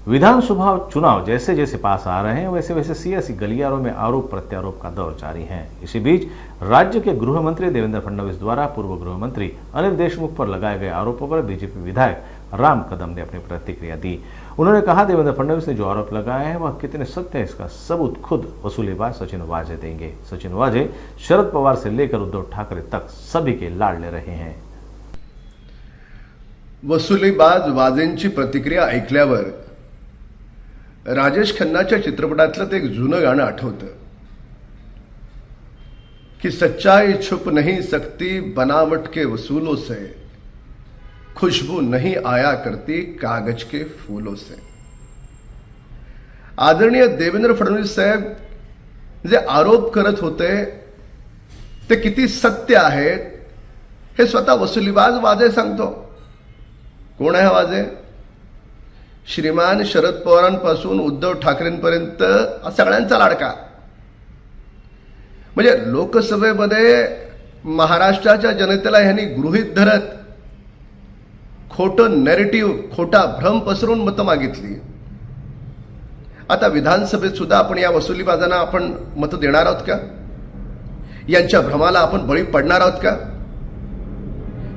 विधानसभा चुनाव जैसे जैसे पास आ रहे हैं वैसे वैसे सियासी गलियारों में आरोप प्रत्यारोप का दौर जारी है। इसी बीच राज्य के गृह मंत्री देवेंद्र फडणवीस द्वारा पूर्व गृह मंत्री अनिल देशमुख पर लगाए गए आरोपों पर बीजेपी विधायक राम कदम ने अपनी प्रतिक्रिया दी। उन्होंने कहा, देवेंद्र फडणवीस ने जो आरोप लगाए हैं वह कितने सत्य है इसका सबूत खुद वसूलीबाज सचिन वाजे देंगे। सचिन वाजे शरद पवार से लेकर उद्धव ठाकरे तक सभी के लाडले रहे हैं। वसुलीबाज वाजेंची प्रतिक्रिया ऐकल्यावर राजेश खन्नाच्या चित्रपटातलं ते एक जुनं गाणं आठवतं की सच्चाई छुप नहीं सकती बनावट के वसूलों से, खुशबू नहीं आया करती कागज के फूलों से। आदरणीय देवेंद्र फडणवीस साहेब जे आरोप करत होते ते किती सत्य आहेत हे स्वतः वसुलीबाज वाजे सांगतो। कोण आहे वाजे? श्रीमान शरद पवारांपासून उद्धव ठाकरेंपर्यंत सगळ्यांचा लाडका। म्हणजे लोकसभेमध्ये महाराष्ट्राच्या जनतेला ह्यांनी गृहीत धरत खोटं नॅरेटिव्ह, खोटा भ्रम पसरून मतं मागितली। आता विधानसभेत सुद्धा आपण या वसुलीबाजांना आपण मतं देणार आहोत का? यांच्या भ्रमाला आपण बळी पडणार आहोत का?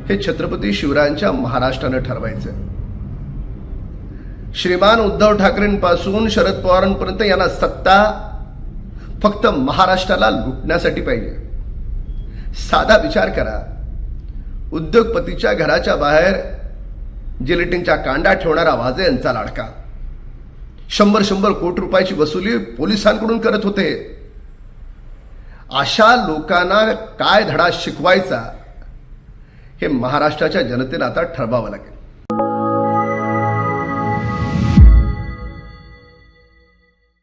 हे छत्रपती शिवरायांच्या महाराष्ट्राने ठरवायचं। श्रीमान उद्धव ठाकरेंपासून शरद पवारांपर्यंत यांना सत्ता फक्त महाराष्ट्राला लुटण्यासाठी पाहिजे। साधा विचार करा, उद्योगपतीच्या घराच्या बाहेर जिलेटिनच्या कांडा ठेवणारा वाजे यांचा लाडका 100 कोटी रुपयाची वसुली पोलिसांकडून करत होते। अशा लोकांना काय धडा शिकवायचा हे महाराष्ट्राच्या जनतेला आता ठरवावं लागेल।